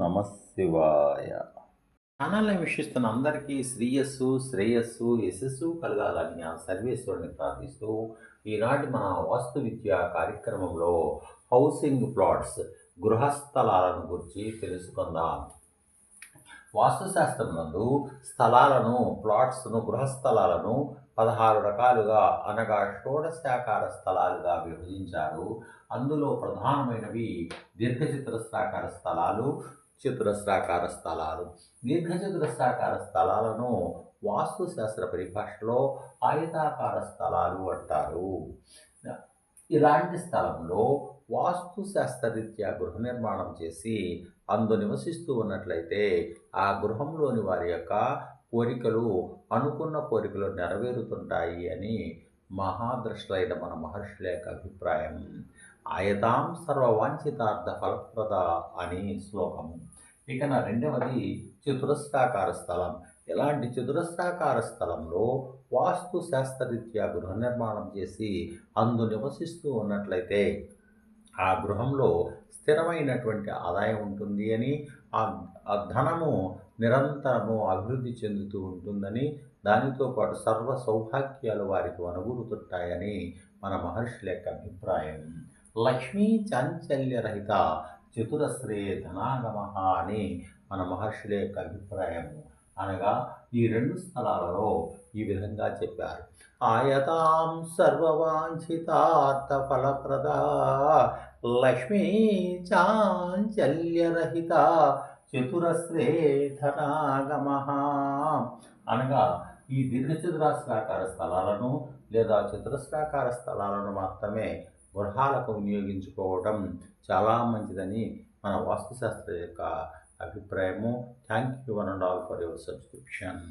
నమశివాయ. ఛానల్ని వీక్షిస్తున్న అందరికీ శ్రేయస్సు, యశస్సు కలగాలని ఆ సర్వేశ్వరుని ప్రార్థిస్తూ ఈనాటి మన వాస్తు విద్య కార్యక్రమంలో హౌసింగ్ ప్లాట్స్ గృహస్థలాలను గురించి తెలుసుకుందాం. వాస్తుశాస్త్రం నందు స్థలాలను, ప్లాట్స్ను, గృహస్థలాలను 16 రకాలుగా అనగా షోడశాకార స్థలాలుగా విభజించారు. అందులో ప్రధానమైనవి దీర్ఘచతురస్రాకార స్థలాలు, చతురస్రాకార స్థలాలు. దీర్ఘచతురస్రాకార స్థలాలను వాస్తుశాస్త్ర పరిభాషలో ఆయతాకార స్థలాలు అంటారు. ఇలాంటి స్థలంలో వాస్తుశాస్త్రరీత్యా గృహ నిర్మాణం చేసి అందు నివసిస్తూ ఉన్నట్లయితే ఆ గృహంలోని వారి యొక్క కోరికలు, అనుకున్న కోరికలు నెరవేరుతుంటాయి అని మహాద్రష్టులైన మన మహర్షుల యొక్క అభిప్రాయం. ఆయతాం సర్వవాంఛితార్థ ఫలప్రద అని శ్లోకం. ఇక రెండవది చతురస్రాకార స్థలం. ఇలాంటి చతురస్రాకార స్థలంలో వాస్తు శాస్త్రరీత్యా గృహ నిర్మాణం చేసి అందు నివసిస్తూ ఉన్నట్లయితే ఆ గృహంలో స్థిరమైనటువంటి ఆదాయం ఉంటుంది అని, ఆ ధనము నిరంతరము అభివృద్ధి చెందుతూ ఉంటుందని, దానితో పాటు సర్వ సౌభాగ్యాలు వారికి వనగూరుతుంటాయని మన మహర్షుల యొక్క అభిప్రాయం. లక్ష్మీ చాంచల్యరహిత చతురశ్రే ధనాగమ అని మన మహర్షుల యొక్క అభిప్రాయం. అనగా ఈ రెండు స్థలాలలో ఈ విధంగా చెప్పారు. ఆయతాం సర్వవాంఛితార్థ ఫలప్రద లక్ష్మీ చాంచల్యరహిత చతురశ్రే ధనాగమ. అనగా ఈ దీర్ఘచతురస్రాకార స్థలాలను లేదా చతురస్రాకార స్థలాలను మాత్రమే గృహాలకు వినియోగించుకోవడం చాలా మంచిదని మన వాస్తుశాస్త్ర యొక్క అభిప్రాయము. Thank you one and all for your subscription.